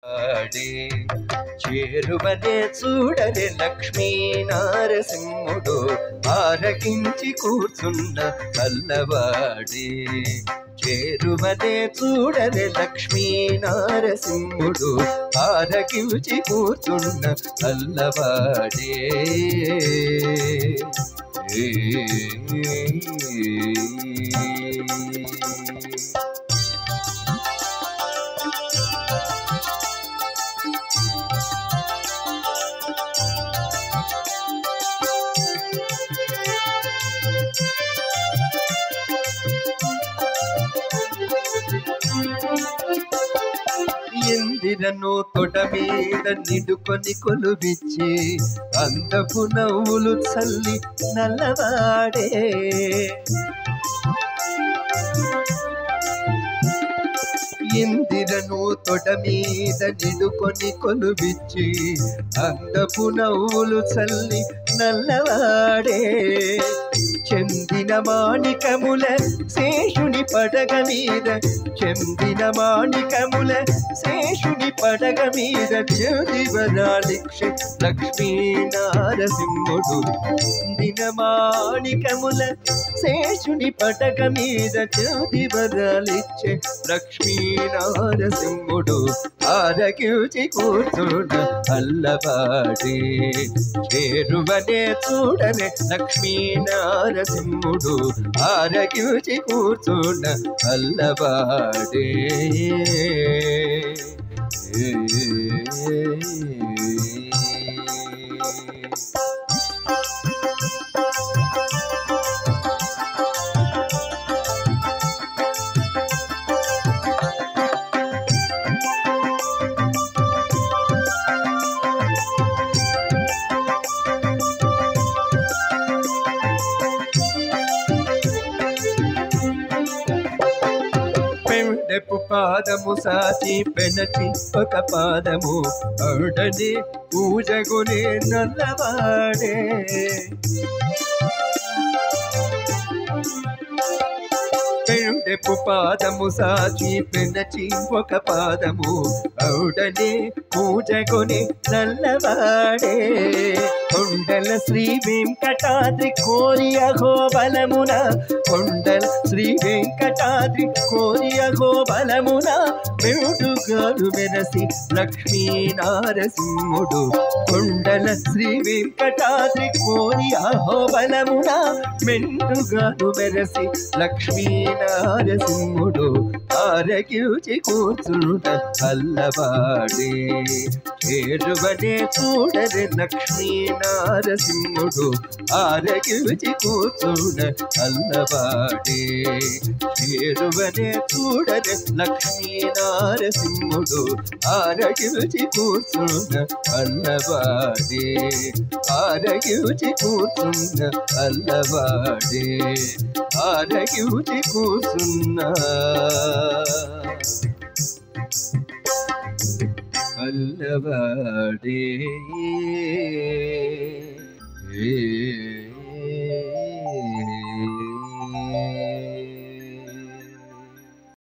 ఆడే చేరువనే చూడని లక్ష్మీ నారసింహుడు ఆరగించి కూర్చున్న కల్లవాడే చేరువనే చూడని లక్ష్మీ నారసింహుడు ఆరగించి కూర్చున్న కల్లవాడే ఇందిరను తొడ మీద నిడుకొని కొలువిచ్చి అందపు నవ్వులు చల్లి నల్లవాడే ఇందిరను తొడ మీద నిడుకొని కొలువిచ్చి అందపు నవ్వులు చల్లి నల్లవాడే చెందిన మాణికముల శేషుని పడగ మీద చెందిన మాణికముల శేషుని పడగ మీద జ్యోతివరాలిక్ష లక్ష్మీ నారసింహుడు చెందిన మాణికముల శేషుని పడగ మీద జ్యోతివరాలిచ్చే లక్ష్మీ నారసింహుడు ఆరగించి కూర్చున్న అల్లవాడే చేరువనే చూడనే లక్ష్మీ నారసింహుడు ఆరగించి కూర్చున్న అల్లవాడే పెండెపు పాదము సాచి పెనచి ఒక పాదము అడని పూజగునే నల్లవాడే పెండెపు పాదము సాచి పెనచి ఒక పాదము ఔడనే పూజగునే నల్లవాడే కొండల శ్రీ వెంకటాద్రి కోరి అహోబలమున కొండల శ్రీ వెంకటాద్రి కోరి అహోబలమున మెడుగాను మెరసి లక్ష్మీ నారసింహుడు కొండల శ్రీ వెంకటాద్రి కోరి అహోబలమున మెండుగాను మెరసి లక్ష్మీ నారసింహుడు ఆరగించి కూర్చున్న అల్లవాడే చేరువనే చూడని లక్ష్మీ నారసింహుడు ఆరగించి కూర్చున్న అల్లవాడే చేరువనే చూడని లక్ష్మీ నారసింహుడు ఆరగించి కూర్చున్న అల్లవాడే ఆరగించి కూర్చున్న అల్లవాడే ఆరగించి కూర్చున్న అల్లవాడే